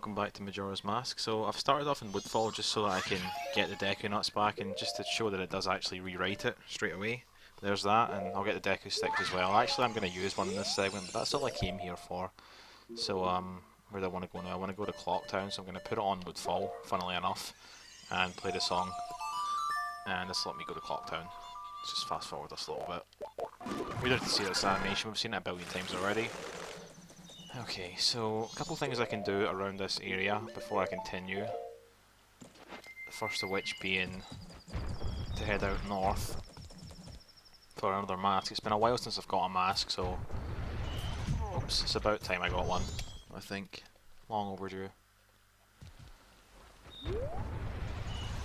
Welcome back to Majora's Mask. So I've started off in Woodfall just so that I can get the Deku Nuts back and just to show that it does actually rewrite it straight away. There's that, and I'll get the Deku Sticks as well. Actually, I'm going to use one in this segment, but that's all I came here for. So, where do I want to go now? I want to go to Clocktown, so I'm going to put it on Woodfall, funnily enough, and play the song. And this will let me go to Clocktown. Let's just fast forward this a little bit. We don't have to see this animation, we've seen it a billion times already. Okay, so a couple things I can do around this area before I continue. The first of which being to head out north for another mask. It's been a while since I've got a mask, so oops, it's about time I got one, I think. Long overdue.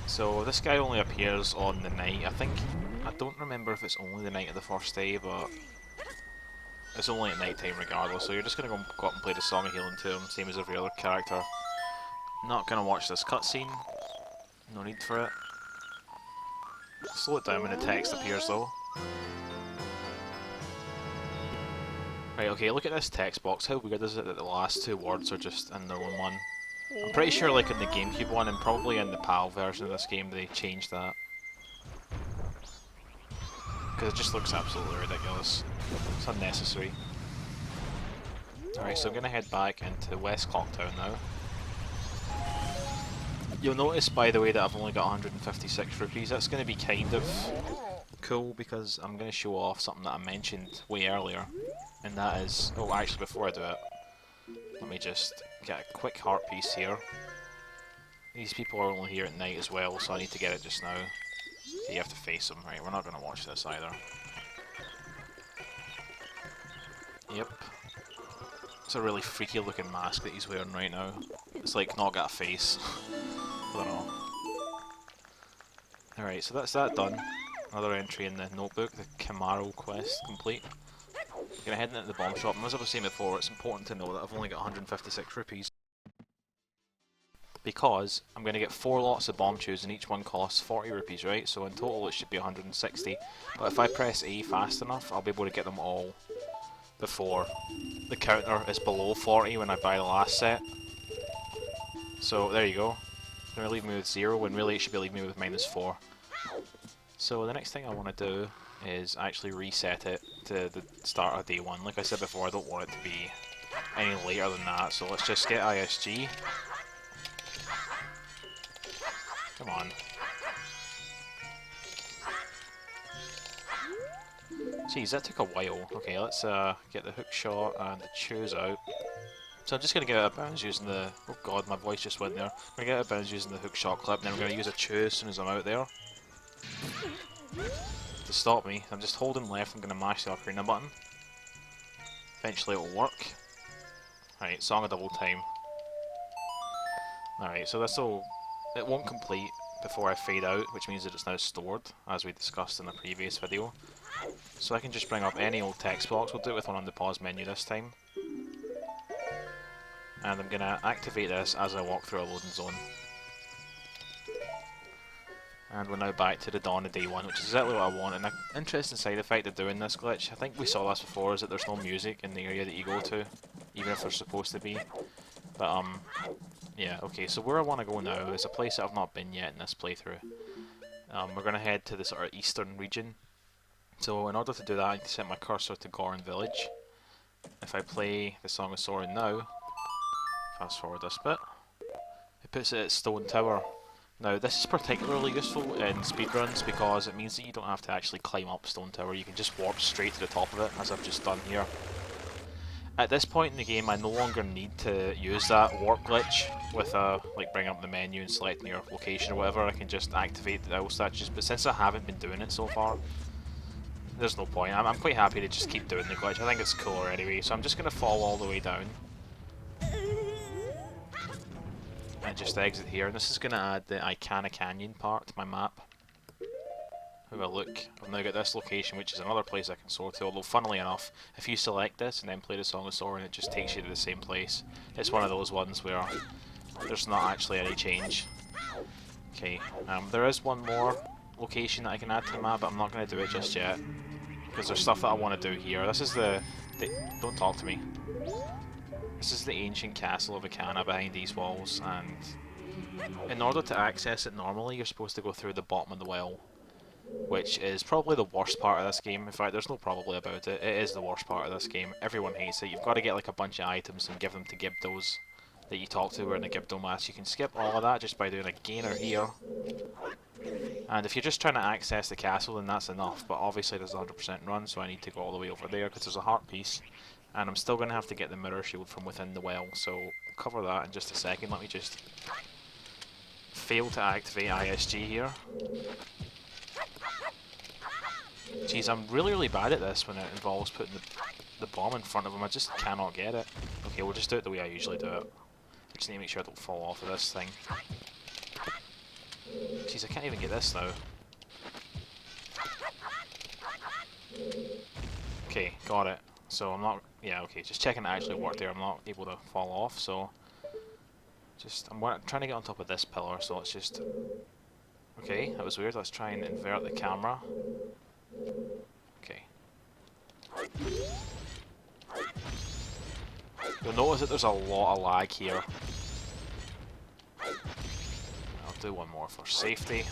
So this guy only appears on the night, I don't remember if it's only the night of the first day, but it's only at night time regardless, so you're just going to go up and play the song of healing to him, same as every other character. Not going to watch this cutscene, no need for it. Slow it down when the text appears though. Right, okay, look at this text box. How weird is it that the last two words are just in their own one? I'm pretty sure like in the GameCube one and probably in the PAL version of this game they changed that. Because it just looks absolutely ridiculous. It's unnecessary. Alright, so I'm going to head back into West Clocktown now. You'll notice, by the way, that I've only got 156 rupees. That's going to be kind of cool because I'm going to show off something that I mentioned way earlier. And that is... oh, actually, before I do it, let me just get a quick heart piece here. These people are only here at night as well, so I need to get it just now. Okay, you have to face them. Right, we're not going to watch this either. Yep. It's a really freaky looking mask that he's wearing right now. It's like not got a face. I don't know. Alright, so that's that done. Another entry in the notebook, the Kamaro quest complete. Gonna head into the bomb shop, and as I was saying before, it's important to know that I've only got 156 rupees. Because I'm going to get 4 lots of bomb chews and each one costs 40 rupees, right? So in total it should be 160. But if I press A fast enough, I'll be able to get them all before the counter is below 40 when I buy the last set. So there you go. It's going to leave me with 0 when really it should be leaving me with -4. So the next thing I want to do is actually reset it to the start of day 1. Like I said before, I don't want it to be any later than that, so let's just get ISG. Come on. Jeez, that took a while. Okay, let's get the hook shot and the chews out. So I'm just going to get out of bounds using the... oh god, my voice just went there. I'm going to get out of bounds using the hook shot clip, and then I'm going to use a chew as soon as I'm out there. To stop me, I'm just holding left, I'm going to mash the ocarina button. Eventually it'll work. Alright, song of double time. Alright, so this'll... it won't complete before I fade out, which means that it's now stored, as we discussed in the previous video. So I can just bring up any old text box. We'll do it with one on the pause menu this time. And I'm going to activate this as I walk through a loading zone. And we're now back to the dawn of day 1, which is exactly what I want. And an interesting side effect of doing this glitch, I think we saw this before, is that there's no music in the area that you go to, even if there's supposed to be. But yeah, okay, so where I want to go now is a place that I've not been yet in this playthrough. We're going to head to the sort of eastern region. So in order to do that, I need to set my cursor to Goron Village. If I play the Song of Sorin now, fast forward this bit, it puts it at Stone Tower. Now this is particularly useful in speedruns because it means that you don't have to actually climb up Stone Tower, you can just warp straight to the top of it, as I've just done here. At this point in the game, I no longer need to use that warp glitch with like bringing up the menu and selecting your location or whatever. I can just activate the owl statues, but since I haven't been doing it so far, there's no point. I'm quite happy to just keep doing the glitch. I think it's cooler anyway, so I'm just going to fall all the way down. And just exit here, and this is going to add the Ikana Canyon part to my map. Have a look. I've now got this location, which is another place I can soar to, although funnily enough, if you select this and then play the Song of Sorin, it just takes you to the same place. It's one of those ones where there's not actually any change. Okay, there is one more location that I can add to the map, but I'm not going to do it just yet, because there's stuff that I want to do here. This is the... don't talk to me. This is the ancient castle of Ikana behind these walls, and in order to access it normally, you're supposed to go through the bottom of the well, which is probably the worst part of this game. In fact, there's no probably about it. It is the worst part of this game. Everyone hates it. You've got to get like a bunch of items and give them to Gibdos that you talk to who are in the Gibdo mass. You can skip all of that just by doing a gainer here. And if you're just trying to access the castle, then that's enough. But obviously there's a 100% run, so I need to go all the way over there because there's a heart piece. And I'm still going to have to get the mirror shield from within the well, so we'll cover that in just a second. Let me just fail to activate ISG here. Jeez, I'm really bad at this when it involves putting the bomb in front of him. I just cannot get it. Okay, we'll just do it the way I usually do it. I just need to make sure I don't fall off of this thing. Jeez, I can't even get this now. Okay, got it. So I'm not... Yeah, okay, just checking it actually worked there. I'm not able to fall off, so... I'm trying to get on top of this pillar, so let's just... Okay, that was weird. Let's try and invert the camera. Okay. You'll notice that there's a lot of lag here. I'll do one more for safety.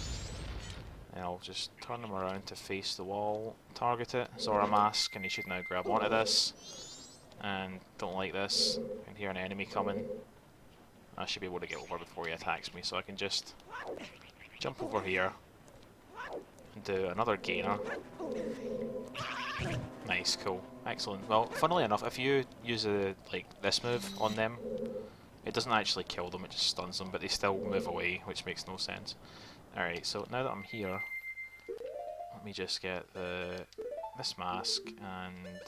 And I'll just turn them around to face the wall, target it, Zora Mask, and he should now grab onto this. And don't like this. I can hear an enemy coming. I should be able to get over before he attacks me, so I can just jump over here and do another gainer. Nice, cool, excellent. Well, funnily enough, if you use like this move on them, it doesn't actually kill them, it just stuns them, but they still move away, which makes no sense. Alright, so now that I'm here, let me just get this mask and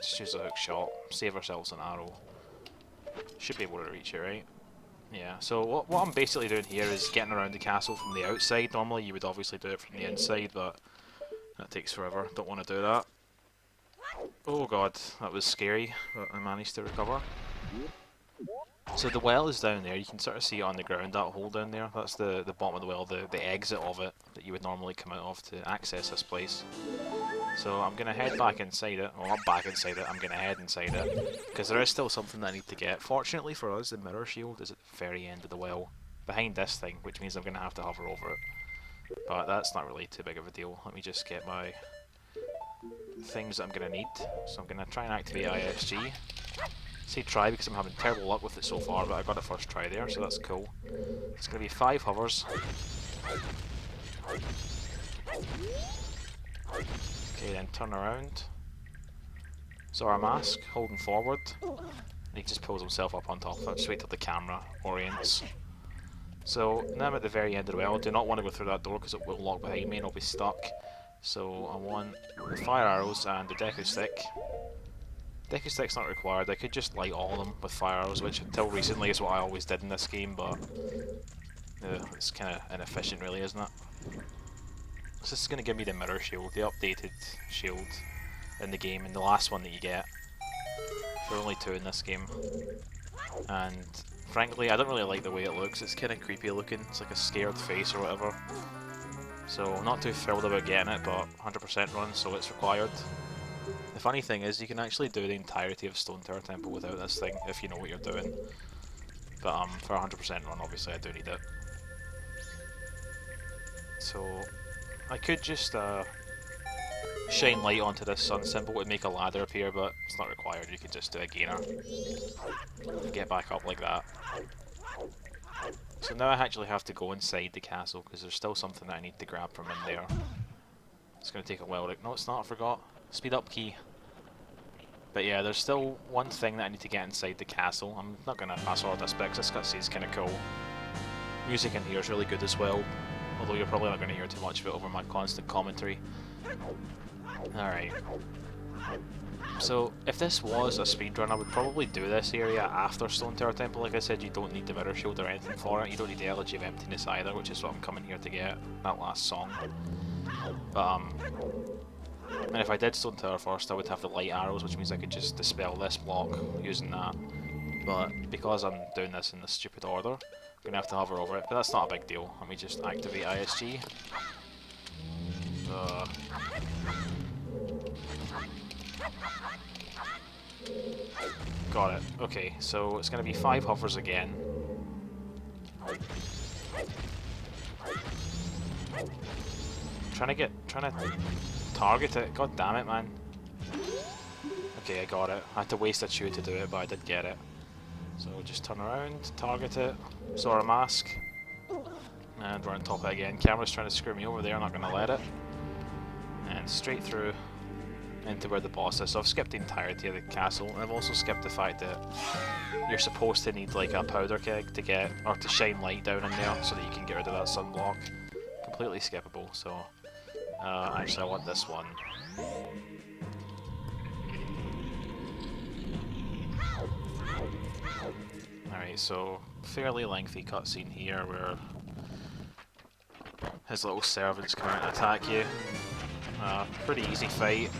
just use a hook shot, save ourselves an arrow. Should be able to reach it, right? Yeah, so what I'm basically doing here is getting around the castle from the outside. Normally you would obviously do it from the inside, but that takes forever. Don't want to do that. Oh god, that was scary, but I managed to recover. So the well is down there, you can sort of see it on the ground, that hole down there. That's the bottom of the well, the exit of it that you would normally come out of to access this place. So I'm going to head back inside it, well not back inside it, I'm going to head inside it, because there is still something that I need to get. Fortunately for us, the mirror shield is at the very end of the well, behind this thing, which means I'm going to have to hover over it. But that's not really too big of a deal. Let me just get my things that I'm going to need. So I'm going to try and activate ISG. I say try because I'm having terrible luck with it so far, but I got it first try there, so that's cool. It's going to be 5 hovers. Okay, then turn around. Zora Mask, holding forward. He just pulls himself up on top of it. Just wait till the camera orients. So now I'm at the very end of the well. I do not want to go through that door because it will lock behind me and I'll be stuck. So I want the fire arrows and the Deku Stick. Deku Stick's not required. I could just light all of them with fire arrows, which until recently is what I always did in this game, but it's kind of inefficient really, isn't it? So this is going to give me the mirror shield, the updated shield in the game, and the last one that you get. There are only 2 in this game. And frankly, I don't really like the way it looks. It's kind of creepy looking. It's like a scared face or whatever. So I'm not too thrilled about getting it, but 100% run, so it's required. The funny thing is, you can actually do the entirety of Stone Tower Temple without this thing, if you know what you're doing. But for 100% run, obviously I do need it. So I could just shine light onto this sun symbol to make a ladder appear, but it's not required. You could just do a gainer and get back up like that. So now I actually have to go inside the castle because there's still something that I need to grab from in there. It's going to take a while. No, it's not. I forgot. Speed up key. But yeah, there's still one thing that I need to get inside the castle. I'm not going to fast forward this bit because this cutscene is kind of cool. Music in here is really good as well. Although you're probably not going to hear too much of it over my constant commentary. Alright. So, if this was a speedrun, I would probably do this area after Stone Tower Temple. Like I said, you don't need the mirror shield or anything for it. You don't need the Elegy of Emptiness either, which is what I'm coming here to get. That last song. But, and if I did Stone Tower first, I would have the light arrows, which means I could just dispel this block using that. But, because I'm doing this in this stupid order, I'm going to have to hover over it, but that's not a big deal. Let me just activate ISG. Got it. Okay, so it's going to be 5 hovers again. Trying to target it. God damn it, man. Okay, I got it. I had to waste a chew to do it, but I did get it. So just turn around, target it, Zora Mask, and we're on top of it again. Camera's trying to screw me over there, I'm not going to let it. And straight through into where the boss is. So I've skipped the entirety of the castle, and I've also skipped the fact that you're supposed to need like a powder keg to get, or to shine light down in there so that you can get rid of that sunblock. Completely skippable, so actually I want this one. Alright, so fairly lengthy cutscene here where his little servants come out and attack you. Pretty easy fight.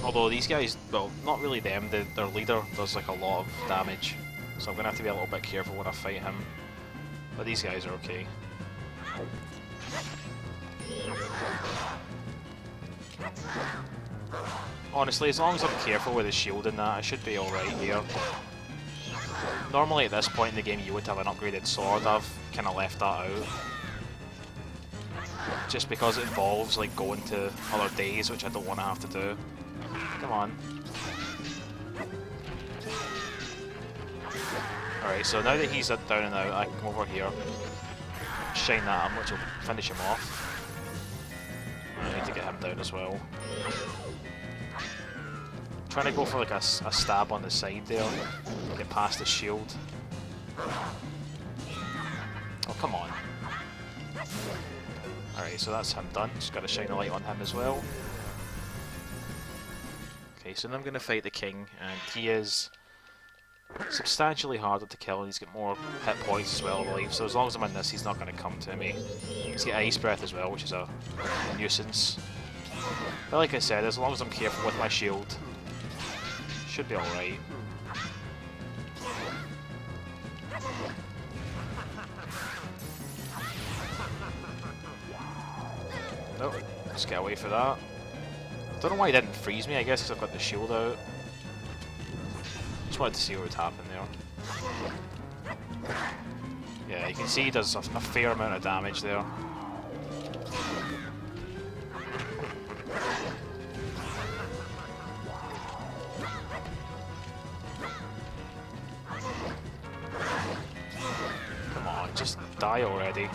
Although these guys, well, not really them, their leader does like a lot of damage. So I'm going to have to be a little bit careful when I fight him. But these guys are okay. Honestly, as long as I'm careful with the shield and that, I should be alright here. Normally at this point in the game you would have an upgraded sword. I've kind of left that out. Just because it involves like going to other days, which I don't want to have to do. Come on. Alright, so now that he's down and out, I can come over here, shine that at him, which will finish him off. I need to get him down as well. Trying to go for like a stab on the side there, get past the shield. Oh, come on. Alright, so that's him done. Just gotta shine a light on him as well. Okay, so then I'm gonna fight the king, and he is substantially harder to kill, and he's got more hit points as well, I believe. So as long as I'm in this, he's not gonna come to me. He's got Ice Breath as well, which is a nuisance. But like I said, as long as I'm careful with my shield, should be alright. Nope, just get away for that. Don't know why he didn't freeze me, I guess because I've got the shield out. Just wanted to see what would happen there. Yeah, you can see he does a fair amount of damage there. Come on, just die already.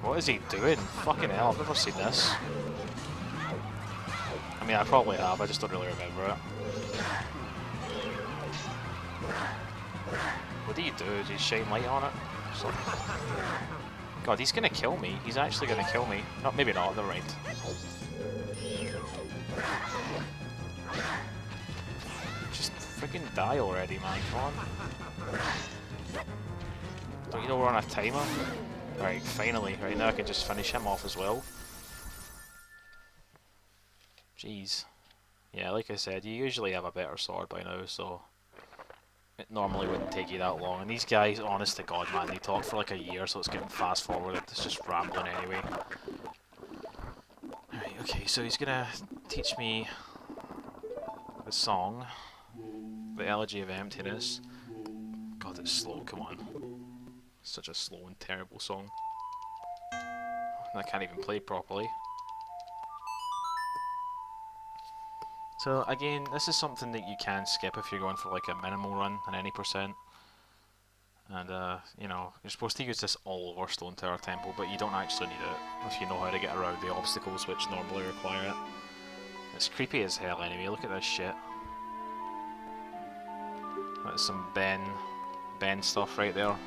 What is he doing? Fucking hell, I've never seen this. I mean, I probably have, I just don't really remember it. What do you do? Do you shine light on it? God, he's gonna kill me. He's actually gonna kill me. No, maybe not, never mind. Just freaking die already, man, come on. Don't you know we're on a timer? Right, finally. Right, now I can just finish him off as well. Jeez. Yeah, like I said, you usually have a better sword by now, so it normally wouldn't take you that long. And these guys, honest to God, man, they talk for like a year, so it's getting fast forwarded. It's just rambling anyway. Alright, okay, so he's gonna teach me the song, the Elegy of Emptiness. God, it's slow, come on. Such a slow and terrible song. And I can't even play properly. So again, this is something that you can skip if you're going for like a minimal run on any percent. And you know, you're supposed to use this all over Stone Tower Temple, but you don't actually need it if you know how to get around the obstacles which normally require it. It's creepy as hell anyway, look at this shit. That's some Ben stuff right there.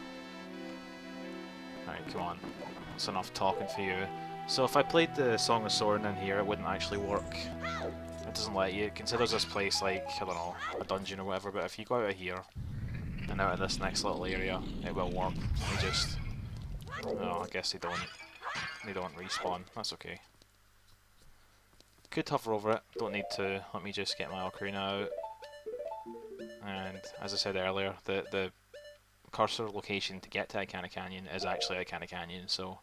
Alright, come on. That's enough talking for you. So if I played the Song of Soren in here, it wouldn't actually work. It doesn't let you. It considers this place like, I don't know, a dungeon or whatever, but if you go out of here, and out of this next little area, it will work. Let me just... Oh, I guess they don't respawn. That's okay. Could hover over it, don't need to. Let me just get my ocarina out. And, as I said earlier, the cursor location to get to Ikana Canyon is actually Ikana Canyon, so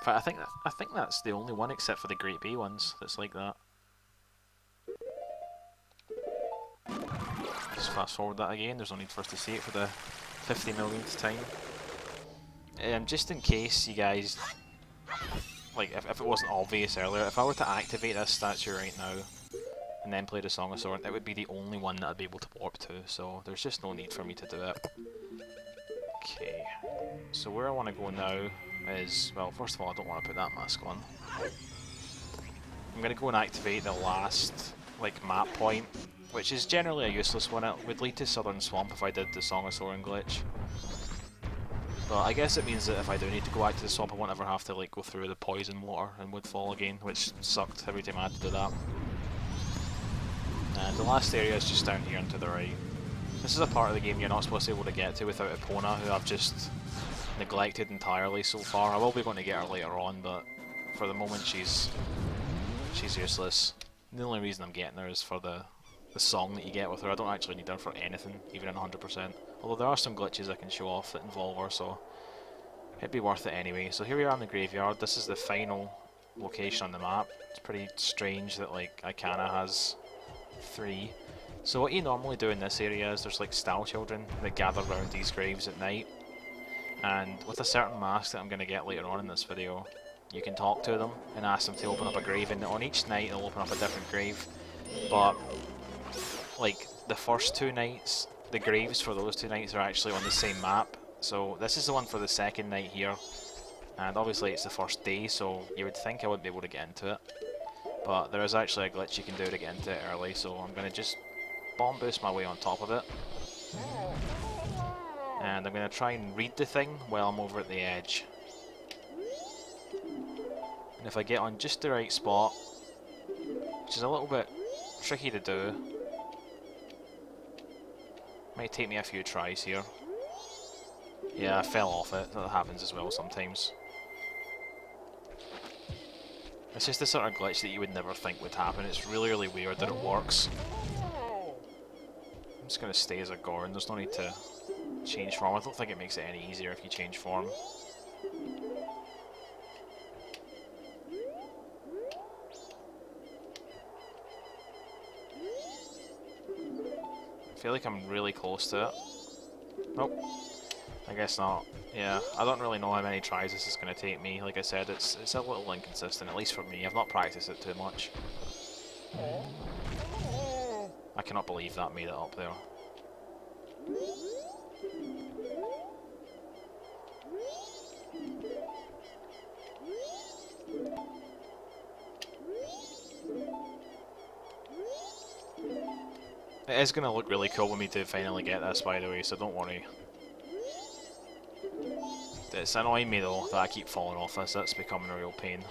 In fact, I think that's the only one except for the Great Bay ones that's like that. Just fast forward that again, there's no need for us to see it for the 50 millionth time. Just in case you guys, like if it wasn't obvious earlier, if I were to activate this statue right now and then play the Song of Sword, it would be the only one that I'd be able to warp to, so there's just no need for me to do it. Okay, so where I want to go now is, well, first of all, I don't want to put that mask on. I'm going to go and activate the last, like, map point, which is generally a useless one. It would lead to Southern Swamp if I did the Song of Sword glitch. But I guess it means that if I do need to go back to the swamp, I won't ever have to, like, go through the poison water and Woodfall again, which sucked every time I had to do that. And the last area is just down here and to the right. This is a part of the game you're not supposed to be able to get to without Epona, who I've just neglected entirely so far. I will be going to get her later on, but for the moment she's useless. The only reason I'm getting her is for the song that you get with her. I don't actually need her for anything, even in 100%. Although there are some glitches I can show off that involve her, so it'd be worth it anyway. So here we are in the graveyard. This is the final location on the map. It's pretty strange that, like, Ikana has 3. So what you normally do in this area is there's like style children that gather around these graves at night, and with a certain mask that I'm going to get later on in this video, you can talk to them and ask them to open up a grave, and on each night they'll open up a different grave. But like the first 2 nights, the graves for those 2 nights are actually on the same map. So this is the one for the second night here, and obviously it's the first day, so you would think I would be able to get into it. But there is actually a glitch you can do to get into it early, so I'm going to just bomb boost my way on top of it. And I'm going to try and read the thing while I'm over at the edge. And if I get on just the right spot, which is a little bit tricky to do, might take me a few tries here. Yeah, I fell off it. That happens as well sometimes. It's just the sort of glitch that you would never think would happen. It's really, really weird that it works. I'm just going to stay as a Gorn. There's no need to change form. I don't think it makes it any easier if you change form. I feel like I'm really close to it. Nope. I guess not. Yeah, I don't really know how many tries this is going to take me. Like I said, it's a little inconsistent, at least for me. I've not practiced it too much. I cannot believe that made it up there. It is going to look really cool when we do finally get this, by the way, so don't worry. It's annoying me though that I keep falling off this. That's becoming a real pain.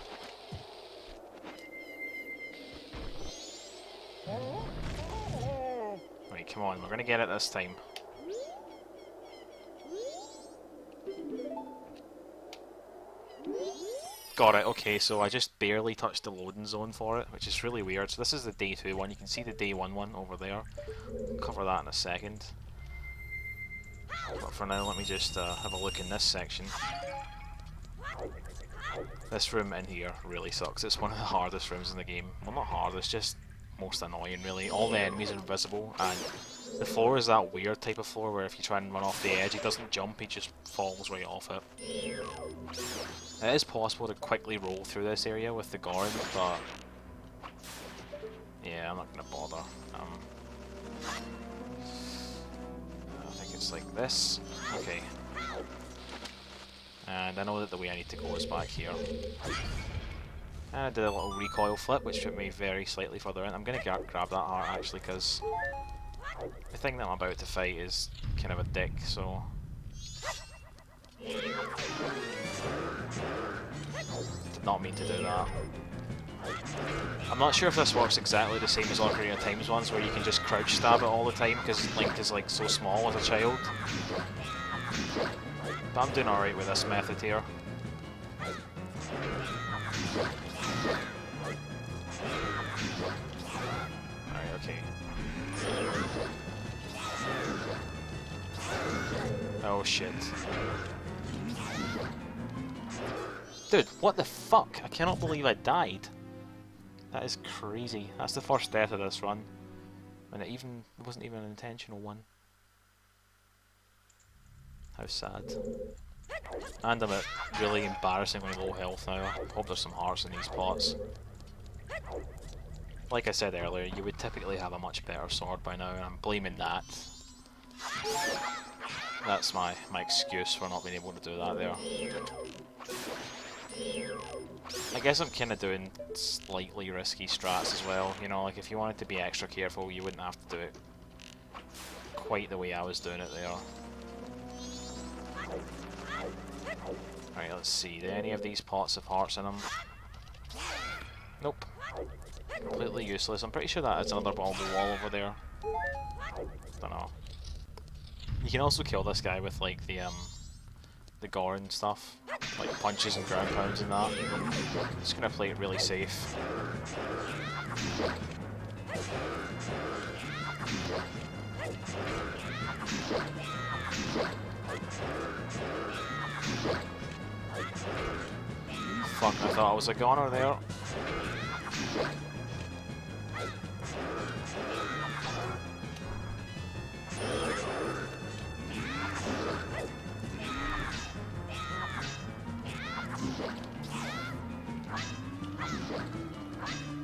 Right, come on, we're gonna get it this time. Got it, okay, so I just barely touched the loading zone for it, which is really weird. So this is the day 2 one. You can see the day 1 one over there. I'll cover that in a second. But for now, let me just have a look in this section. This room in here really sucks. It's one of the hardest rooms in the game. Well, not hard, it's just most annoying, really. All the enemies are invisible, and the floor is that weird type of floor where if you try and run off the edge, he doesn't jump, he just falls right off it. It is possible to quickly roll through this area with the Gorn, but yeah, I'm not going to bother. I think it's like this. Okay. And I know that the way I need to go is back here. And I did a little recoil flip, which took me very slightly further in. I'm going to grab that heart, actually, because the thing that I'm about to fight is kind of a dick, so... Did not mean to do that. I'm not sure if this works exactly the same as Ocarina of Time's ones, where you can just crouch stab it all the time, because Link is like so small as a child. But I'm doing alright with this method here. Alright, okay. Oh shit. Dude, what the fuck? I cannot believe I died. That is crazy. That's the first death of this run. And it wasn't even an intentional one. How sad. And I'm at really embarrassingly low health now. I hope there's some hearts in these pots. Like I said earlier, you would typically have a much better sword by now, and I'm blaming that. That's my excuse for not being able to do that there. I guess I'm kind of doing slightly risky strats as well, you know, like if you wanted to be extra careful you wouldn't have to do it quite the way I was doing it there. Right, let's see, do any of these pots have hearts in them? Nope. Completely useless. I'm pretty sure that is another bomb wall over there. Don't know. You can also kill this guy with like the gore and stuff, like punches and ground pounds and that. I'm just gonna play it really safe. Fuck, I thought I was a goner there.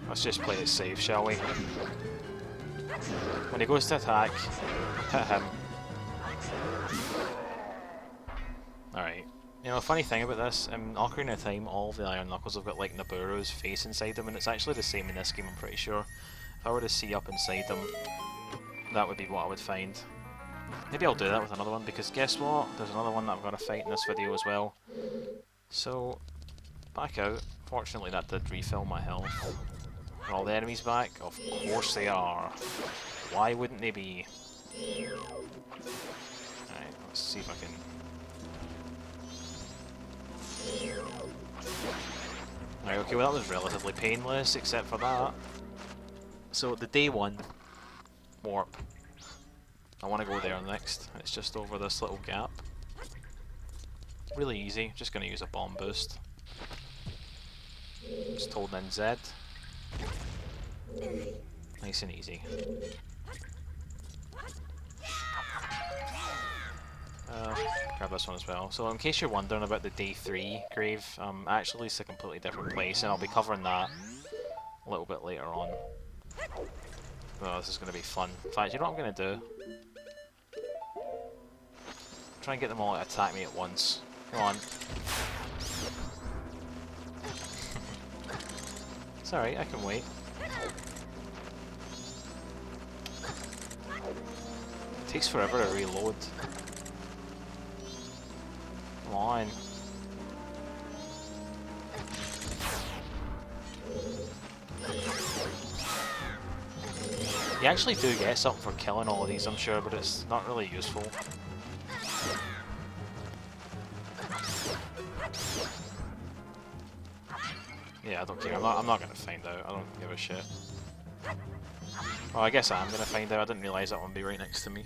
Let's just play it safe, shall we? When he goes to attack, hit him. Alright. You know, a funny thing about this, in Ocarina of Time, all of the Iron Knuckles have got like Naburu's face inside them, and it's actually the same in this game, I'm pretty sure. If I were to see up inside them, that would be what I would find. Maybe I'll do that with another one, because guess what? There's another one that I've got to fight in this video as well. So, back out. Fortunately that did refill my health. Are all the enemies back? Of course they are. Why wouldn't they be? Alright, let's see if I can... Right, okay, well that was relatively painless, except for that. So, the day 1 warp. I want to go there next. It's just over this little gap. Really easy, just going to use a bomb boost. Just holding in Z. Nice and easy. Grab this one as well. So in case you're wondering about the day 3 grave, actually it's a completely different place, and I'll be covering that a little bit later on. Oh, this is going to be fun. In fact, you know what I'm going to do? Try and get them all to attack me at once. Come on. It's alright, I can wait. It takes forever to reload. Come on. You actually do get something for killing all of these, I'm sure, but it's not really useful. Yeah, I don't care. I'm not gonna find out. I don't give a shit. Well, I guess I am gonna find out. I didn't realise that one would be right next to me.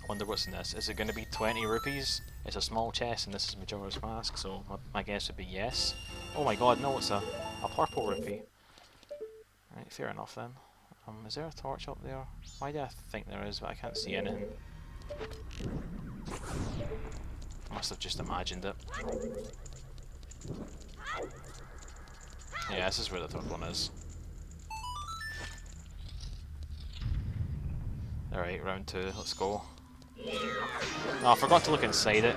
I wonder what's in this. Is it gonna be 20 rupees? It's a small chest, and this is Majora's Mask, so my guess would be yes. Oh my god, no, it's a purple rupee. Right, fair enough then. Is there a torch up there? Why do I think there is, but I can't see anything? I must have just imagined it. Yeah, this is where the third one is. Alright, round 2, let's go. Oh, I forgot to look inside it.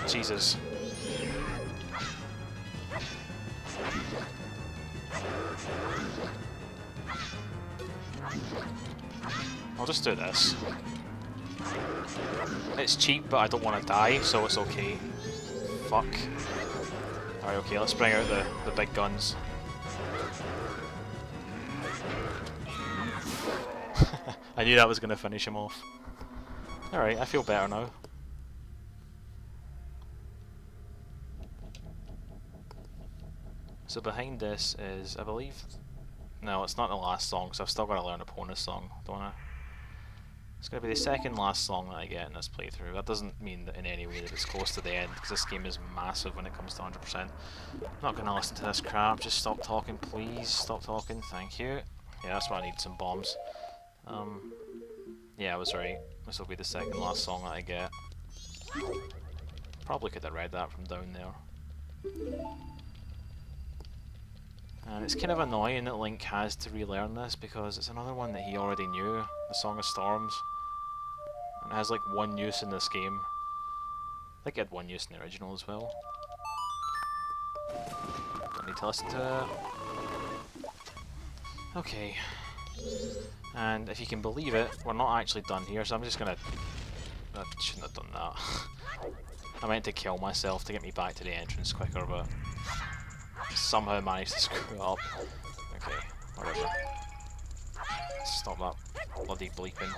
Jesus. I'll just do this. It's cheap, but I don't want to die, so it's okay. Fuck. Alright, okay, let's bring out the big guns. I knew that was going to finish him off. Alright, I feel better now. So behind this is, I believe... No, it's not the last song, so I've still got to learn a bonus song, don't I? It's going to be the second last song that I get in this playthrough. That doesn't mean that in any way that it's close to the end, because this game is massive when it comes to 100%. I'm not going to listen to this crap, just stop talking please, stop talking, thank you. Yeah, that's why I need some bombs. Yeah, I was right. This will be the second last song that I get. Probably could have read that from down there. And it's kind of annoying that Link has to relearn this because it's another one that he already knew, the Song of Storms. And it has like one use in this game. I think it had one use in the original as well. Don't need to listen to it. Okay. And if you can believe it, we're not actually done here, so I'm just gonna... I shouldn't have done that. I meant to kill myself to get me back to the entrance quicker, but... somehow managed to screw it up. Okay, whatever. Stop that bloody bleeping.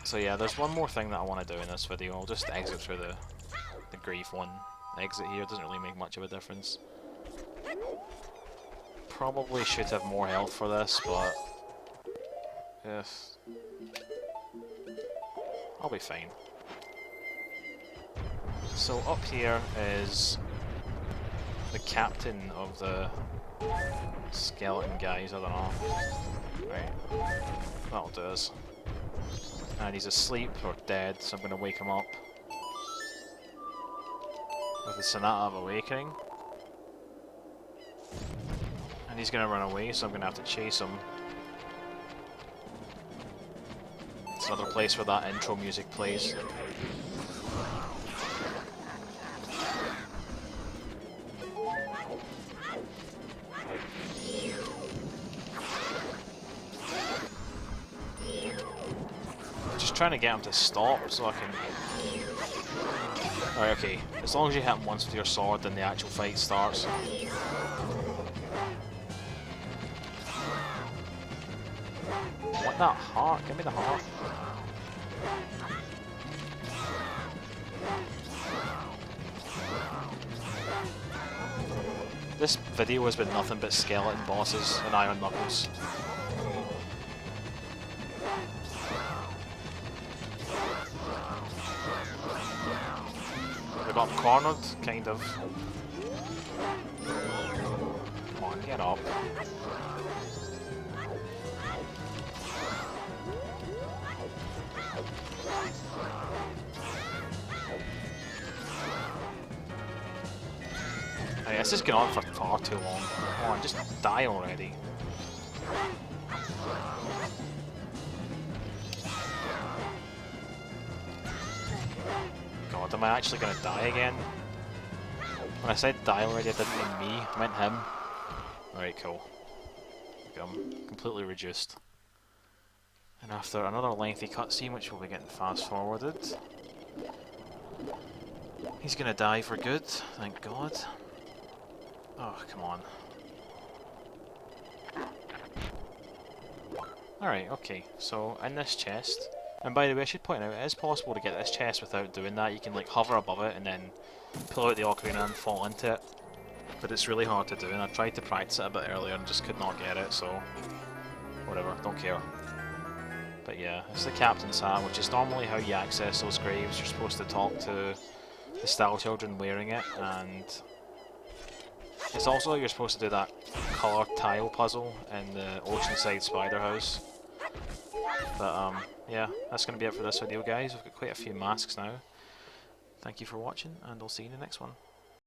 So yeah, there's one more thing that I want to do in this video. I'll just exit through the grief one exit here. It doesn't really make much of a difference. Probably should have more health for this, but... yes. I'll be fine. So up here is the captain of the skeleton guys, I don't know. Right, that'll do us. And he's asleep or dead, so I'm going to wake him up with the Sonata of Awakening. And he's going to run away, so I'm going to have to chase him. It's another place where that intro music plays. Just trying to get him to stop so I can... Alright, okay. As long as you hit him once with your sword, then the actual fight starts. I want that heart. Give me the heart. This video has been nothing but skeleton bosses and Iron Knuckles. We got him cornered, kind of. Come on, get up. Hey, this is going on for far too long. Come on, just die already. God, am I actually going to die again? When I said die already, I didn't mean me, I meant him. Alright, cool. Okay, I'm completely reduced. And after another lengthy cutscene, which will be getting fast forwarded, he's going to die for good, thank God. Oh, come on. Alright, okay, so in this chest, and by the way I should point out, it is possible to get this chest without doing that. You can like hover above it and then pull out the ocarina and fall into it. But it's really hard to do, and I tried to practice it a bit earlier and just could not get it, so whatever, don't care. But yeah, it's the captain's hat, which is normally how you access those graves. You're supposed to talk to the Style Children wearing it, and it's also you're supposed to do that colour tile puzzle in the Oceanside Spider House. But yeah, that's going to be it for this video, guys. We've got quite a few masks now. Thank you for watching, and I'll see you in the next one.